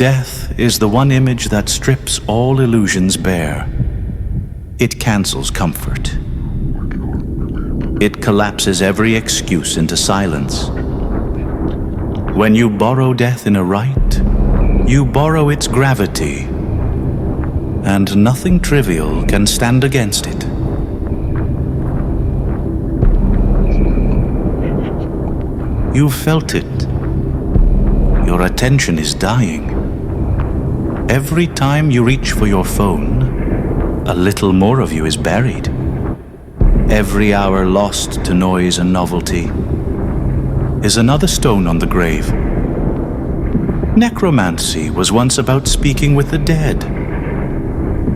Death is the one image that strips all illusions bare. It cancels comfort. It collapses every excuse into silence. When you borrow death in a rite, you borrow its gravity, and nothing trivial can stand against it. You've felt it. Your attention is dying. Every time you reach for your phone, a little more of you is buried. Every hour lost to noise and novelty is another stone on the grave. Necromancy was once about speaking with the dead.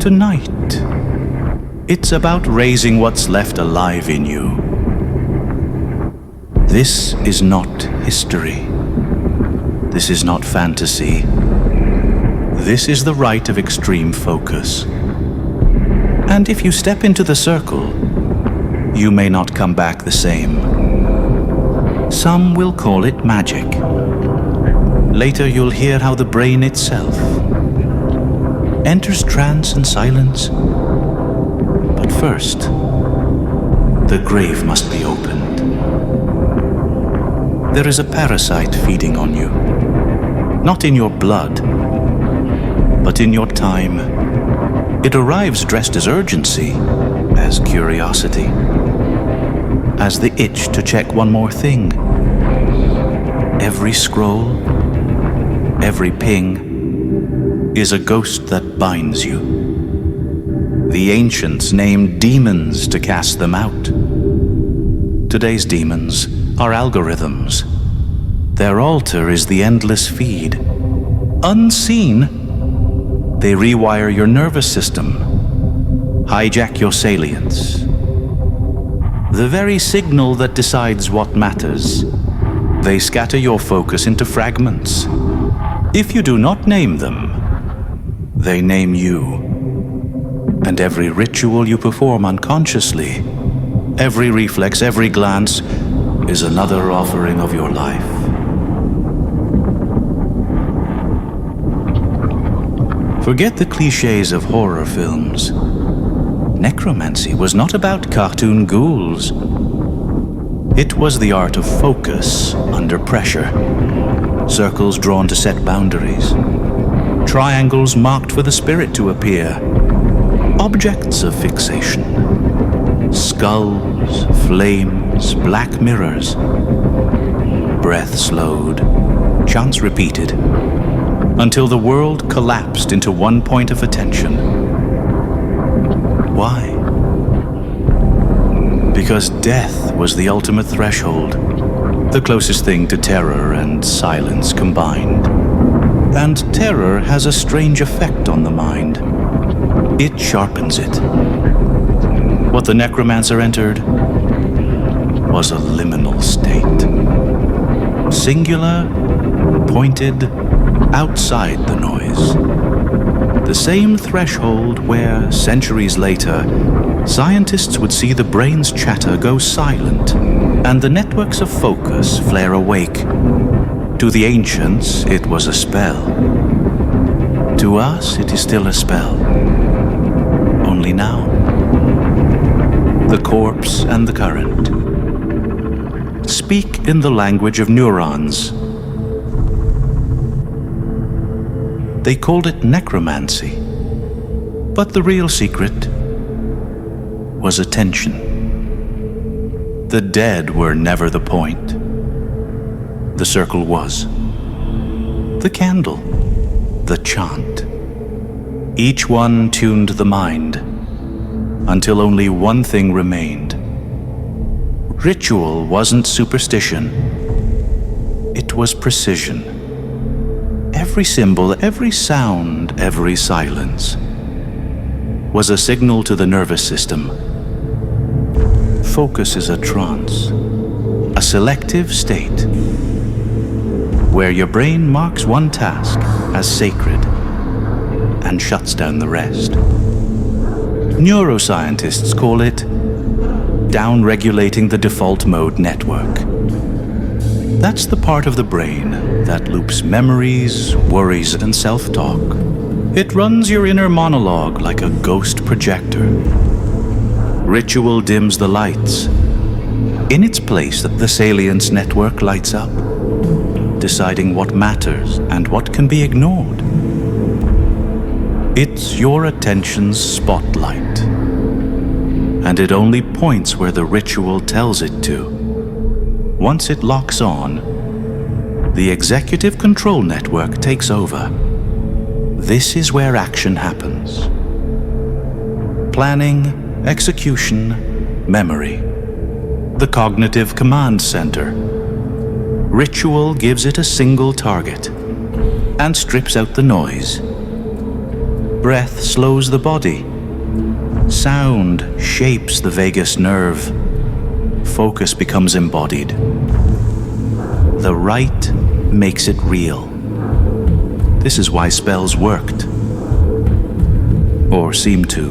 Tonight, it's about raising what's left alive in you. This is not history. This is not fantasy. This is the rite of extreme focus. And if you step into the circle, you may not come back the same. Some will call it magic. Later you'll hear how the brain itself enters trance and silence. But first, the grave must be opened. There is a parasite feeding on you, not in your blood, but in your time. It arrives dressed as urgency, as curiosity, as the itch to check one more thing. Every scroll, every ping is a ghost that binds you. The ancients named demons to cast them out. Today's demons are algorithms. Their altar is the endless feed. Unseen, they rewire your nervous system, hijack your salience. The very signal that decides what matters. They scatter your focus into fragments. If you do not name them, they name you. And every ritual you perform unconsciously, every reflex, every glance, is another offering of your life. Forget the cliches of horror films. Necromancy was not about cartoon ghouls. It was the art of focus under pressure. Circles drawn to set boundaries. Triangles marked for the spirit to appear. Objects of fixation. Skulls, flames, black mirrors. Breath slowed, chants repeated, until the world collapsed into one point of attention. Why? Because death was the ultimate threshold, the closest thing to terror and silence combined. And terror has a strange effect on the mind. It sharpens it. What the necromancer entered was a liminal state. Singular, pointed, outside the noise. The same threshold where, centuries later, scientists would see the brain's chatter go silent and the networks of focus flare awake. To the ancients, it was a spell. To us, it is still a spell. Only now. The corpse and the current speak in the language of neurons. They called it necromancy, but the real secret was attention. The dead were never the point. The circle was. The candle, the chant. Each one tuned the mind, until only one thing remained. Ritual wasn't superstition. It was precision. Every symbol, every sound, every silence was a signal to the nervous system. Focus is a trance, a selective state, where your brain marks one task as sacred and shuts down the rest. Neuroscientists call it down-regulating the default mode network. That's the part of the brain that loops memories, worries, and self-talk. It runs your inner monologue like a ghost projector. Ritual dims the lights. In its place, the salience network lights up, deciding what matters and what can be ignored. It's your attention's spotlight, and it only points where the ritual tells it to. Once it locks on, the executive control network takes over. This is where action happens. Planning, execution, memory. The cognitive command center. Ritual gives it a single target and strips out the noise. Breath slows the body. Sound shapes the vagus nerve. Focus becomes embodied. The rite makes it real. This is why spells worked. Or seemed to.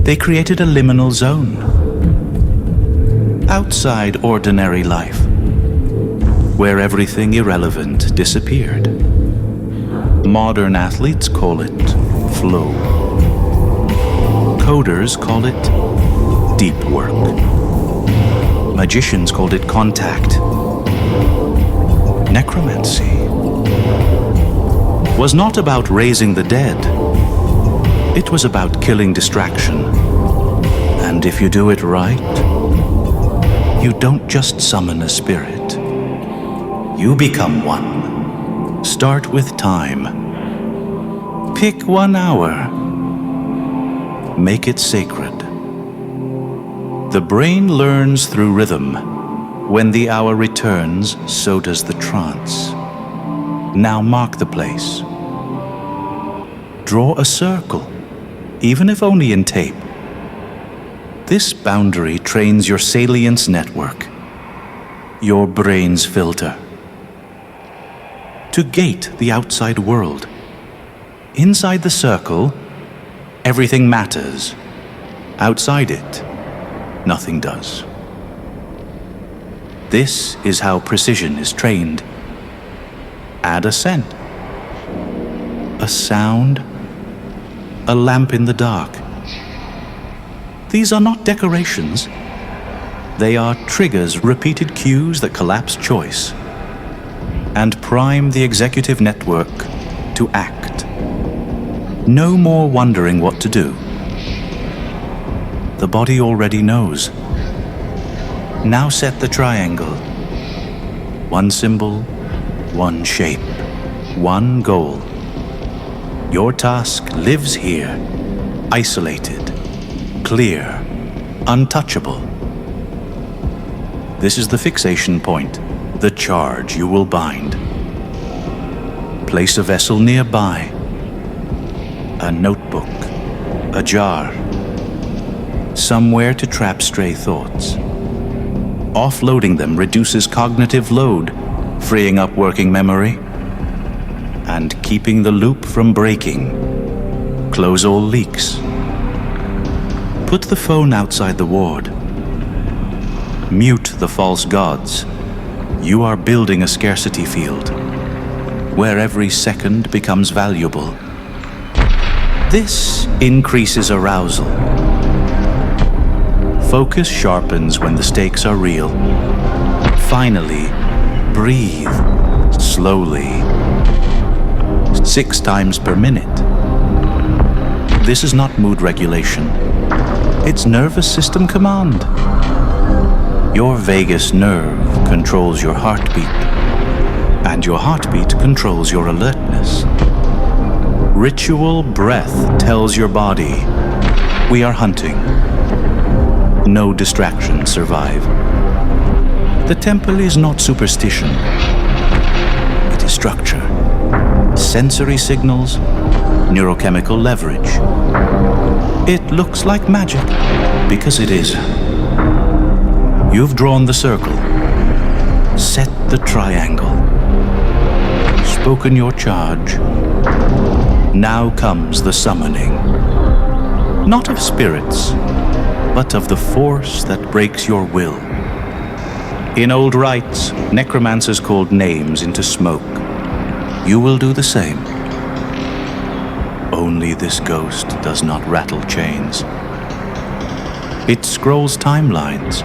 They created a liminal zone. Outside ordinary life, where everything irrelevant disappeared. Modern athletes call it flow. Coders call it deep work. Magicians called it contact. Necromancy was not about raising the dead. It was about killing distraction. And if you do it right, you don't just summon a spirit. You become one. Start with time. Pick 1 hour. Make it sacred. The brain learns through rhythm. When the hour returns, so does the trance. Now mark the place. Draw a circle, even if only in tape. This boundary trains your salience network, your brain's filter, to gate the outside world. Inside the circle, everything matters. Outside it, nothing does. This is how precision is trained. Add a scent, a sound, a lamp in the dark. These are not decorations. They are triggers, repeated cues that collapse choice and prime the executive network to act. No more wondering what to do. The body already knows. Now set the triangle. One symbol, one shape, one goal. Your task lives here, isolated, clear, untouchable. This is the fixation point, the charge you will bind. Place a vessel nearby, a notebook, a jar, somewhere to trap stray thoughts. Offloading them reduces cognitive load, freeing up working memory, and keeping the loop from breaking. Close all leaks. Put the phone outside the ward. Mute the false gods. You are building a scarcity field, where every second becomes valuable. This increases arousal. Focus sharpens when the stakes are real. Finally, breathe slowly, 6 times per minute. This is not mood regulation. It's nervous system command. Your vagus nerve controls your heartbeat, and your heartbeat controls your alertness. Ritual breath tells your body, we are hunting. No distractions survive. The temple is not superstition. It is structure. Sensory signals, neurochemical leverage. It looks like magic because it is. You've drawn the circle. Set the triangle. Spoken your charge. Now comes the summoning. Not of spirits, but of the force that breaks your will. In old rites, necromancers called names into smoke. You will do the same. Only this ghost does not rattle chains. It scrolls timelines.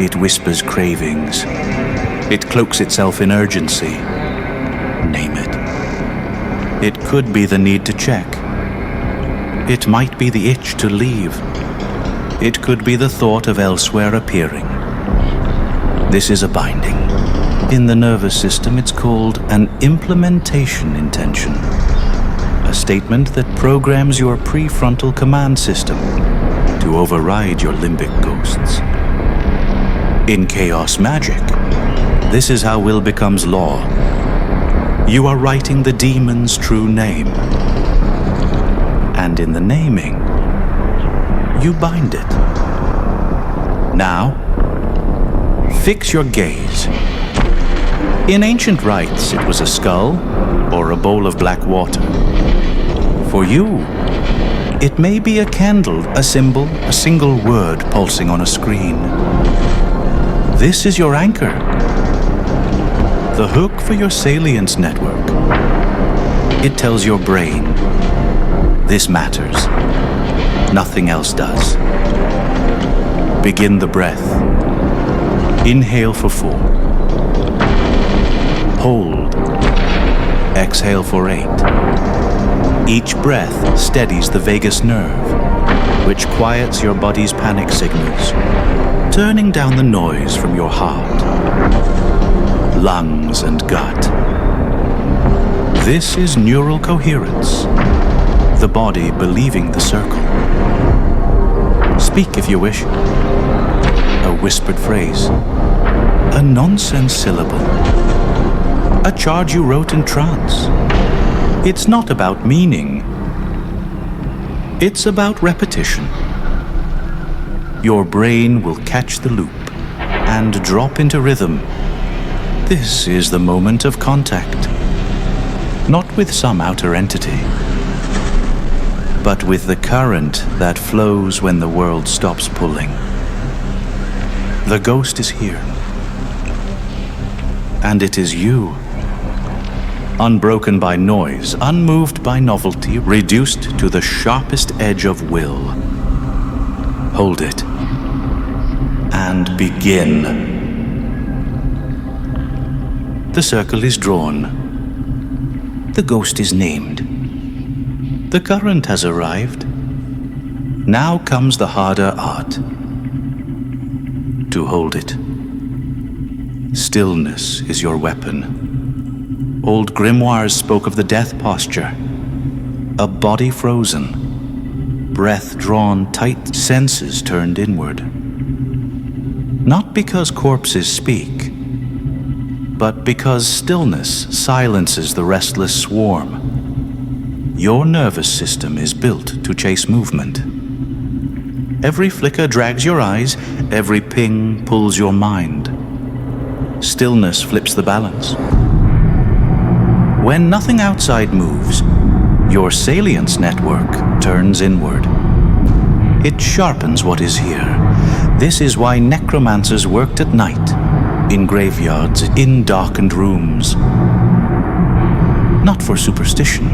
It whispers cravings. It cloaks itself in urgency. Name it. It could be the need to check. It might be the itch to leave. It could be the thought of elsewhere appearing. This is a binding. In the nervous system, it's called an implementation intention. A statement that programs your prefrontal command system to override your limbic ghosts. In chaos magic, this is how will becomes law. You are writing the demon's true name. And in the naming, you bind it. Now, fix your gaze. In ancient rites, it was a skull or a bowl of black water. For you, it may be a candle, a symbol, a single word pulsing on a screen. This is your anchor. The hook for your salience network. It tells your brain, this matters. Nothing else does. Begin the breath. Inhale for 4. Hold. Exhale for 8. Each breath steadies the vagus nerve, which quiets your body's panic signals, turning down the noise from your heart, lungs, and gut. This is neural coherence, the body believing the circle. Speak if you wish. A whispered phrase, a nonsense syllable, a charge you wrote in trance. It's not about meaning. It's about repetition. Your brain will catch the loop and drop into rhythm. This is the moment of contact, not with some outer entity, but with the current that flows when the world stops pulling. The ghost is here, and it is you. Unbroken by noise, unmoved by novelty, reduced to the sharpest edge of will. Hold it, and begin. The circle is drawn. The ghost is named. The current has arrived. Now comes the harder art. To hold it. Stillness is your weapon. Old grimoires spoke of the death posture. A body frozen, breath drawn tight, senses turned inward. Not because corpses speak, but because stillness silences the restless swarm. Your nervous system is built to chase movement. Every flicker drags your eyes, every ping pulls your mind. Stillness flips the balance. When nothing outside moves, your salience network turns inward. It sharpens what is here. This is why necromancers worked at night, in graveyards, in darkened rooms. Not for superstition,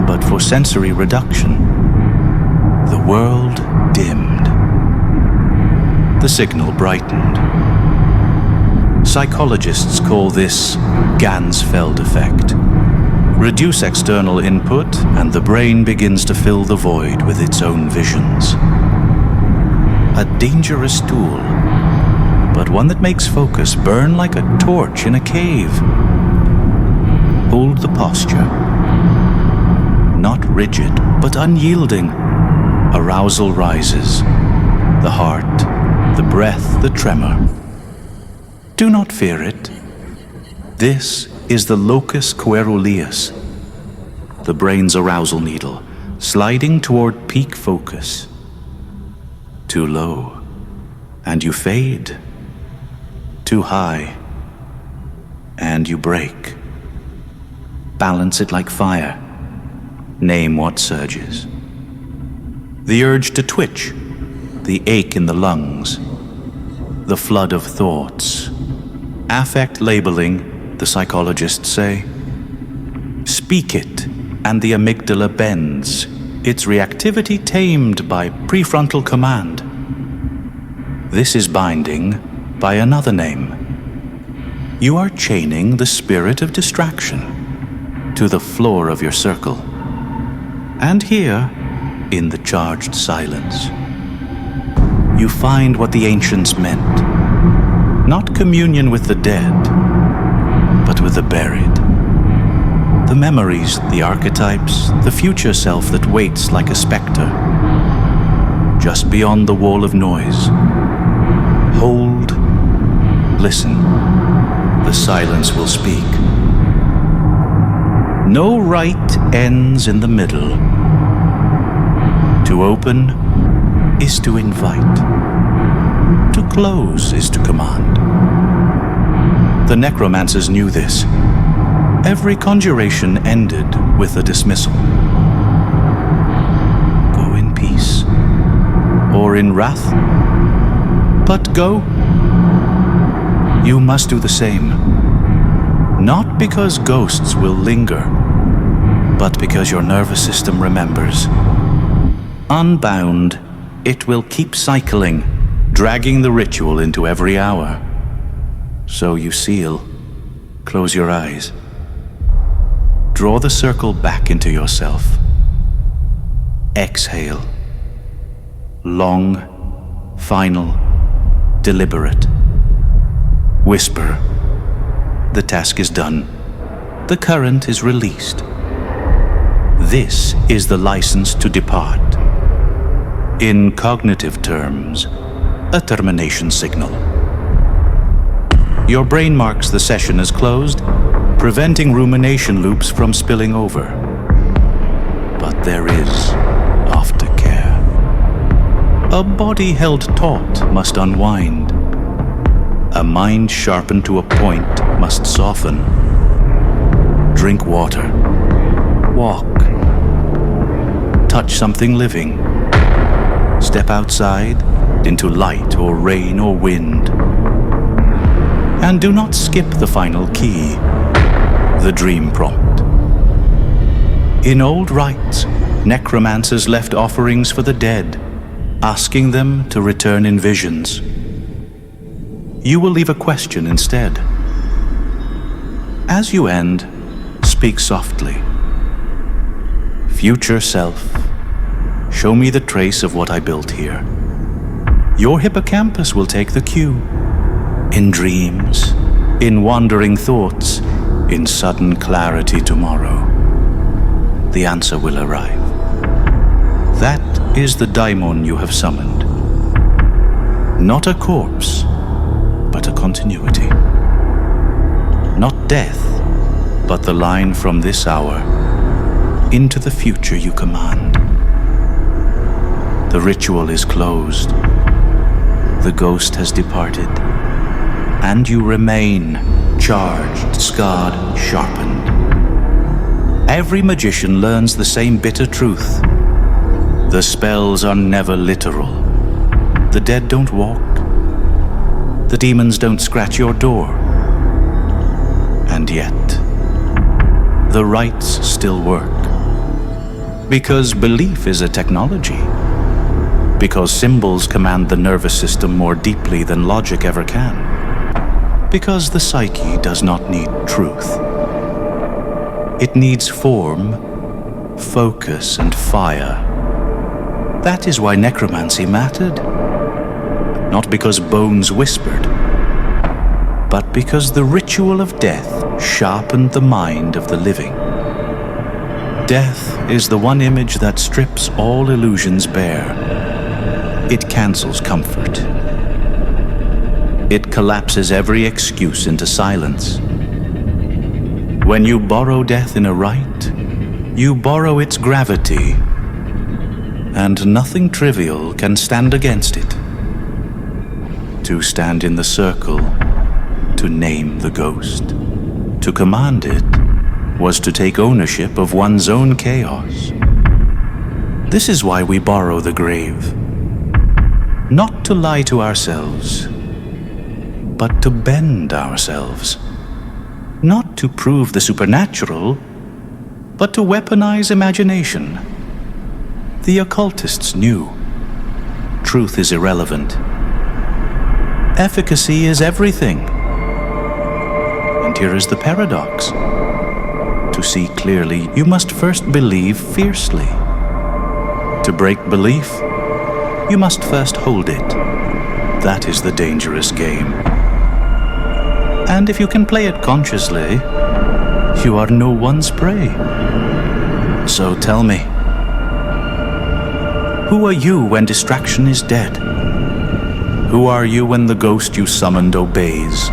but for sensory reduction. The world dimmed. The signal brightened. Psychologists call this Ganzfeld effect. Reduce external input, and the brain begins to fill the void with its own visions. A dangerous tool, but one that makes focus burn like a torch in a cave. Hold the posture. Not rigid, but unyielding. Arousal rises. The heart, the breath, the tremor. Do not fear it. This is the locus coeruleus, the brain's arousal needle, sliding toward peak focus. Too low, and you fade. Too high, and you break. Balance it like fire. Name what surges. The urge to twitch, the ache in the lungs, the flood of thoughts. Affect labeling, the psychologists say. Speak it, and the amygdala bends, its reactivity tamed by prefrontal command. This is binding by another name. You are chaining the spirit of distraction to the floor of your circle. And here, in the charged silence, you find what the ancients meant. Not communion with the dead, but with the buried. The memories, the archetypes, the future self that waits like a specter. Just beyond the wall of noise. Hold, listen. The silence will speak. No right ends in the middle. To open is to invite. To close is to command. The necromancers knew this. Every conjuration ended with a dismissal. Go in peace, or in wrath, but go. You must do the same. Not because ghosts will linger, but because your nervous system remembers. Unbound, it will keep cycling, dragging the ritual into every hour. So you seal, close your eyes. Draw the circle back into yourself. Exhale. Long, final, deliberate. Whisper. The task is done. The current is released. This is the license to depart. In cognitive terms, a termination signal. Your brain marks the session as closed, preventing rumination loops from spilling over. But there is aftercare. A body held taut must unwind. A mind sharpened to a point must soften. Drink water. Walk. Touch something living. Step outside into light or rain or wind. And do not skip the final key, the dream prompt. In old rites, necromancers left offerings for the dead, asking them to return in visions. You will leave a question instead. As you end, speak softly. Future self, show me the trace of what I built here. Your hippocampus will take the cue. In dreams, in wandering thoughts, in sudden clarity tomorrow, the answer will arrive. That is the daimon you have summoned. Not a corpse, but a continuity. Not death, but the line from this hour into the future you command. The ritual is closed. The ghost has departed. And you remain charged, scarred, sharpened. Every magician learns the same bitter truth. The spells are never literal. The dead don't walk. The demons don't scratch your door. And yet, the rites still work. Because belief is a technology. Because symbols command the nervous system more deeply than logic ever can. Because the psyche does not need truth. It needs form, focus, and fire. That is why necromancy mattered. Not because bones whispered, but because the ritual of death sharpened the mind of the living. Death is the one image that strips all illusions bare. It cancels comfort. It collapses every excuse into silence. When you borrow death in a rite, you borrow its gravity, and nothing trivial can stand against it. To stand in the circle, to name the ghost, to command it, was to take ownership of one's own chaos. This is why we borrow the grave. Not to lie to ourselves, but to bend ourselves. Not to prove the supernatural, but to weaponize imagination. The occultists knew. Truth is irrelevant. Efficacy is everything. And here is the paradox. To see clearly, you must first believe fiercely. To break belief, you must first hold it. That is the dangerous game. And if you can play it consciously, you are no one's prey. So tell me, who are you when distraction is dead? Who are you when the ghost you summoned obeys?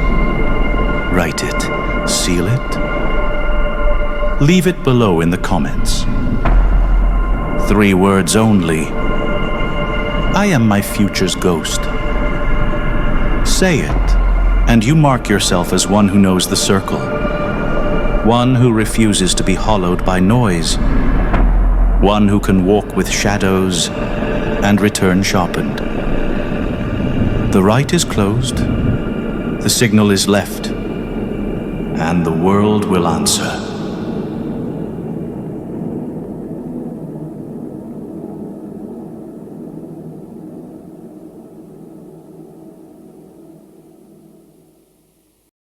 Write it, seal it. Leave it below in the comments. 3 words only. I am my future's ghost. Say it, and you mark yourself as one who knows the circle. One who refuses to be hollowed by noise. One who can walk with shadows and return sharpened. The right is closed, the signal is left, and the world will answer.